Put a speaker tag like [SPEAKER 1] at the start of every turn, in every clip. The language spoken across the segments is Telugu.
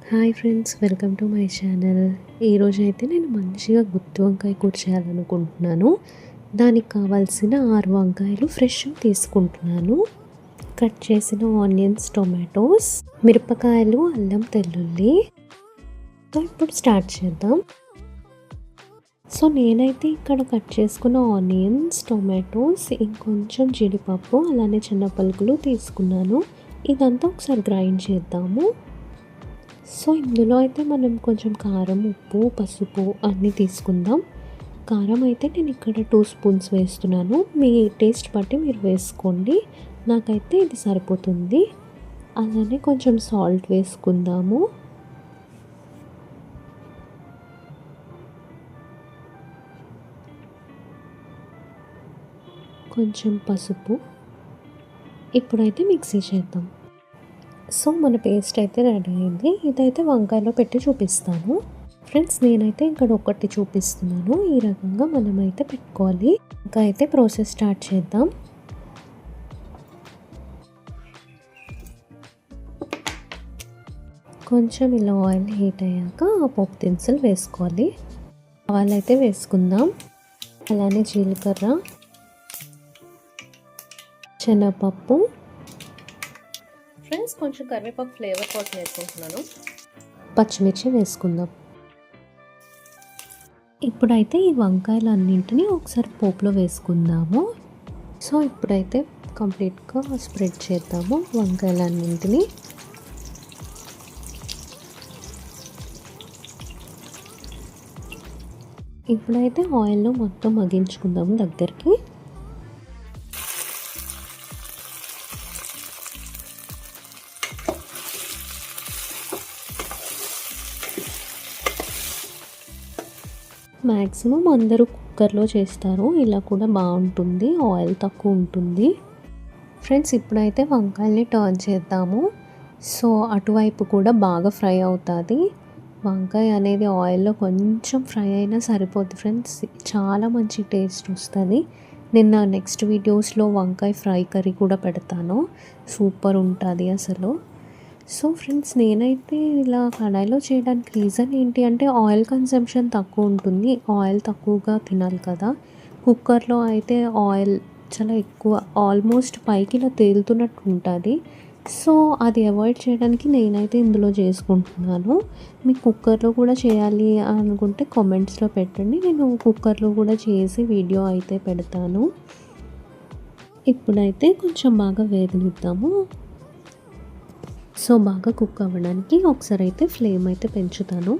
[SPEAKER 1] Hi friends, welcome to my channel. ఈరోజు అయితే నేను మంచిగా గుత్తి వంకాయ కూర చేయాలనుకుంటున్నాను. దానికి కావాల్సిన 6 వంకాయలు ఫ్రెష్ తీసుకుంటున్నాను. కట్ చేసిన ఆనియన్స్, టొమాటోస్, మిరపకాయలు, అల్లం తెల్లుల్లి. సో ఇప్పుడు స్టార్ట్ చేద్దాం. సో నేనైతే ఇక్కడ కట్ చేసుకున్న ఆనియన్స్, టొమాటోస్, ఇంకొంచెం జీడిపప్పు, అలానే చిన్న పలుకులు తీసుకున్నాను. ఇదంతా ఒకసారి గ్రైండ్ చేద్దాము. సో ఇందులో అయితే మనం కొంచెం కారం, ఉప్పు, పసుపు అన్నీ తీసుకుందాం. కారం అయితే నేను ఇక్కడ 2 స్పూన్స్ వేస్తున్నాను. మీ టేస్ట్ బట్టి మీరు వేసుకోండి. నాకైతే ఇది సరిపోతుంది. అలానే కొంచెం సాల్ట్ వేసుకుందాము. కొంచెం పసుపు. ఇప్పుడైతే మిక్సీ చేద్దాం. సో మన పేస్ట్ అయితే రెడీ అయింది. ఇదైతే వంకాయలో పెట్టి చూపిస్తాను. ఫ్రెండ్స్, నేనైతే ఇక్కడ ఒకటి చూపిస్తున్నాను. ఈ రకంగా మనమైతే పెట్టుకోవాలి. ఇంకా అయితే ప్రాసెస్ స్టార్ట్ చేద్దాం. కొంచెం ఇలా ఆయిల్ హీట్ అయ్యాక ఆ పప్పు దినుసులు వేసుకోవాలి. ఆయిల్ అయితే వేసుకుందాం. అలానే జీలకర్ర, శనగపప్పు.
[SPEAKER 2] ఫ్రెండ్స్, కొంచెం కరివేపాకు ఫ్లేవర్ కోసం వేసుకుంటున్నాను.
[SPEAKER 1] పచ్చిమిర్చి వేసుకుందాం. ఇప్పుడైతే ఈ వంకాయలు అన్నింటినీ ఒకసారి పోపులో వేసుకుందాము. సో ఇప్పుడైతే కంప్లీట్గా స్ప్రెడ్ చేద్దాము వంకాయలు అన్నింటినీ. ఇప్పుడైతే ఆయిల్లో మొత్తం మగ్గించుకుందాము దగ్గరికి. మ్యాక్సిమం అందరూ కుక్కర్లో చేస్తారు. ఇలా కూడా బాగుంటుంది, ఆయిల్ తక్కువ ఉంటుంది. ఫ్రెండ్స్, ఇప్పుడైతే వంకాయల్ని టర్న్ చేద్దాము. సో అటువైపు కూడా బాగా ఫ్రై అవుతుంది. వంకాయ అనేది ఆయిల్లో కొంచెం ఫ్రై అయినా సరిపోద్ది ఫ్రెండ్స్. చాలా మంచి టేస్ట్ వస్తుంది. నిన్న నెక్స్ట్ వీడియోస్లో వంకాయ ఫ్రై కర్రీ కూడా పెడతాను. సూపర్ ఉంటుంది అసలు. సో ఫ్రెండ్స్, నేనైతే ఇలా కడాయిలో చేయడానికి రీజన్ ఏంటి అంటే ఆయిల్ కన్సంప్షన్ తక్కువ ఉంటుంది. ఆయిల్ తక్కువగా తినాలి కదా. కుక్కర్లో అయితే ఆయిల్ చాలా ఎక్కువ, ఆల్మోస్ట్ పైకి ఇలా తేలుతున్నట్టు ఉంటుంది. సో అది అవాయిడ్ చేయడానికి నేనైతే ఇందులో చేసుకుంటున్నాను. మీకు కుక్కర్లో కూడా చేయాలి అనుకుంటే కామెంట్స్లో పెట్టండి. నేను కుక్కర్లో కూడా చేసి వీడియో అయితే పెడతాను. ఇప్పుడైతే కొంచెం బాగా వేగనిద్దాము. సో బాగా కుక్ అవ్వడానికి ఒకసారి అయితే ఫ్లేమ్ అయితే పెంచుతాను.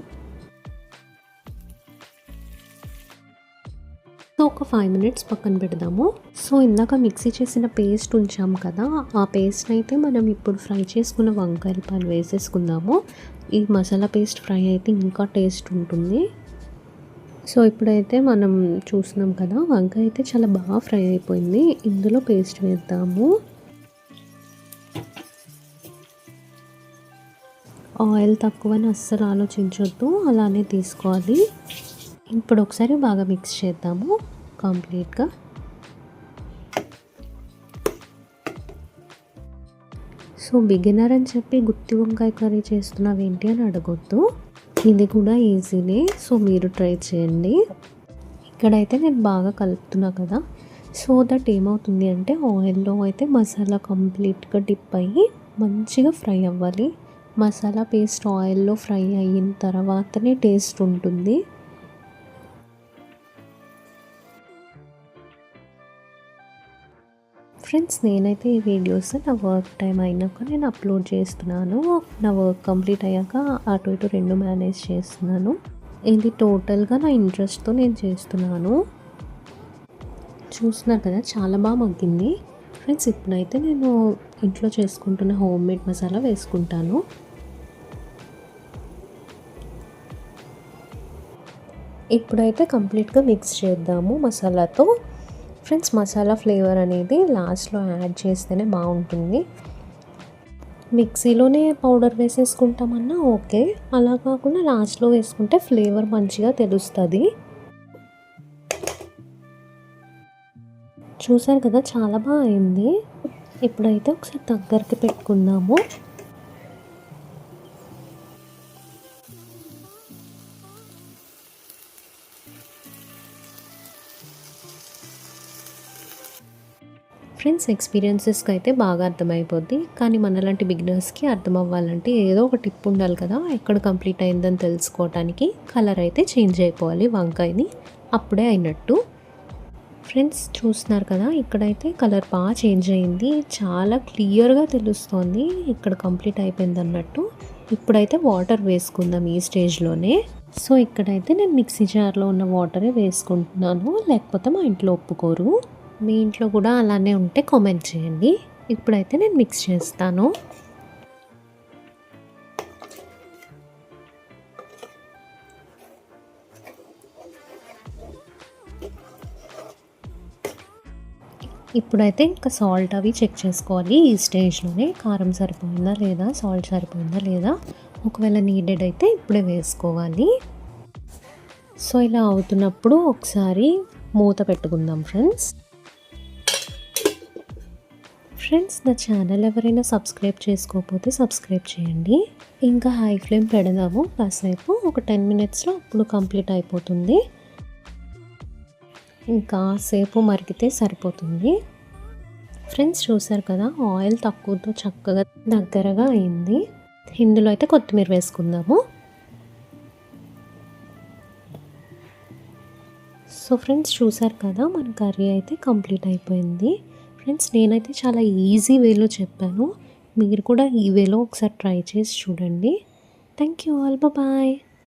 [SPEAKER 1] సో ఒక 5 మినిట్స్ పక్కన పెడదాము. సో ఇందాక మిక్సీ చేసిన పేస్ట్ ఉంచాం కదా, ఆ పేస్ట్ అయితే మనం ఇప్పుడు ఫ్రై చేసుకున్న వంకాయల పైన వేసేసుకుందాము. ఈ మసాలా పేస్ట్ ఫ్రై అయితే ఇంకా టేస్ట్ ఉంటుంది. సో ఇప్పుడైతే మనం చూస్తున్నాం కదా, వంకాయ అయితే చాలా బాగా ఫ్రై అయిపోయింది. ఇందులో పేస్ట్ వేద్దాము. ఆయిల్ తక్కువని అస్సలు ఆలోచించొద్దు, అలానే తీసుకోవాలి. ఇప్పుడు ఒకసారి బాగా మిక్స్ చేద్దాము కంప్లీట్గా. సో బిగినర్ అని చెప్పి గుత్తి వంకాయ కర్రీ చేస్తున్నావు ఏంటి అని అడగొద్దు. ఇది కూడా ఈజీనే. సో మీరు ట్రై చేయండి. ఇక్కడైతే నేను బాగా కలుపుతున్నా కదా. సో దట్ ఏమవుతుంది అంటే ఆయిల్లో అయితే మసాలా కంప్లీట్గా డిప్ అయ్యి మంచిగా ఫ్రై అవ్వాలి. మసాలా పేస్ట్ ఆయిల్లో ఫ్రై అయిన తర్వాతనే టేస్ట్ ఉంటుంది. ఫ్రెండ్స్, నేనైతే ఈ వీడియోస్ నా వర్క్ టైం అయినాక నేను అప్లోడ్ చేస్తున్నాను. నా వర్క్ కంప్లీట్ అయ్యాక అటు ఇటు 2 మేనేజ్ చేస్తున్నాను. ఇది టోటల్గా నా ఇంట్రెస్ట్తో నేను చేస్తున్నాను. చూస్తున్నారు కదా, చాలా బాగా మగ్గింది. ఫ్రెండ్స్, ఇప్పుడైతే నేను ఇంట్లో చేసుకుంటున్న హోమ్ మేడ్ మసాలా వేసుకుంటాను. ఇప్పుడైతే కంప్లీట్గా మిక్స్ చేద్దాము మసాలాతో. ఫ్రెండ్స్, మసాలా ఫ్లేవర్ అనేది లాస్ట్లో యాడ్ చేస్తేనే బాగుంటుంది. మిక్సీలోనే పౌడర్ వేసేసుకుంటామన్నా ఓకే, అలా కాకుండా లాస్ట్లో వేసుకుంటే ఫ్లేవర్ మంచిగా తెలుస్తుంది. చూసారు కదా, చాలా బాగా అయింది. ఇప్పుడైతే ఒకసారి దగ్గరికి పెట్టుకుందాము. ఫ్రెండ్స్ ఎక్స్పీరియన్సెస్కి అయితే బాగా అర్థమైపోద్ది, కానీ మనలాంటి బిగినర్స్కి అర్థం అవ్వాలంటే ఏదో ఒక టిప్ ఉండాలి కదా, ఎక్కడ కంప్లీట్ అయిందని తెలుసుకోవటానికి. కలర్ అయితే చేంజ్ అయిపోవాలి వంకాయని, అప్పుడే అయినట్టు. ఫ్రెండ్స్ చూస్తున్నారు కదా, ఇక్కడైతే కలర్ బాగా చేంజ్ అయింది, చాలా క్లియర్గా తెలుస్తోంది ఇక్కడ కంప్లీట్ అయిపోయింది అన్నట్టు. ఇప్పుడైతే వాటర్ వేసుకుందాం ఈ స్టేజ్లోనే. సో ఇక్కడైతే నేను మిక్సీ జార్లో ఉన్న వాటరే వేసుకుంటున్నాను, లేకపోతే మా ఇంట్లో ఒప్పుకోరు. మీ ఇంట్లో కూడా అలానే ఉంటే కామెంట్ చేయండి. ఇప్పుడైతే నేను మిక్స్ చేస్తాను. ఇప్పుడైతే ఇంకా సాల్ట్ అవి చెక్ చేసుకోవాలి ఈ స్టేజ్లోనే. కారం సరిపోయిందా లేదా, సాల్ట్ సరిపోయిందా లేదా, ఒకవేళ నీడెడ్ అయితే ఇప్పుడే వేసుకోవాలి. సో ఇలా అవుతున్నప్పుడు ఒకసారి మూత పెట్టుకుందాం ఫ్రెండ్స్. నా ఛానల్ ఎవరైనా సబ్స్క్రైబ్ చేసుకోకపోతే సబ్స్క్రైబ్ చేయండి. ఇంకా హై ఫ్లేమ్ పెడదాము కాసేపు, ఒక 10 మినిట్స్లో అప్పుడు కంప్లీట్ అయిపోతుంది. ఇంకా సేపు మరిగితే సరిపోతుంది. ఫ్రెండ్స్ చూసారు కదా, ఆయిల్ తక్కువతో చక్కగా దగ్గరగా అయింది. ఇందులో అయితే కొత్తిమీర వేసుకుందాము. సో ఫ్రెండ్స్ చూసారు కదా, మన కర్రీ అయితే కంప్లీట్ అయిపోయింది. ఫ్రెండ్స్ నేనైతే చాలా ఈజీ వేలో చెప్పాను, మీరు కూడా ఈ వేలో ఒకసారి ట్రై చేసి చూడండి. Thank you all, bye.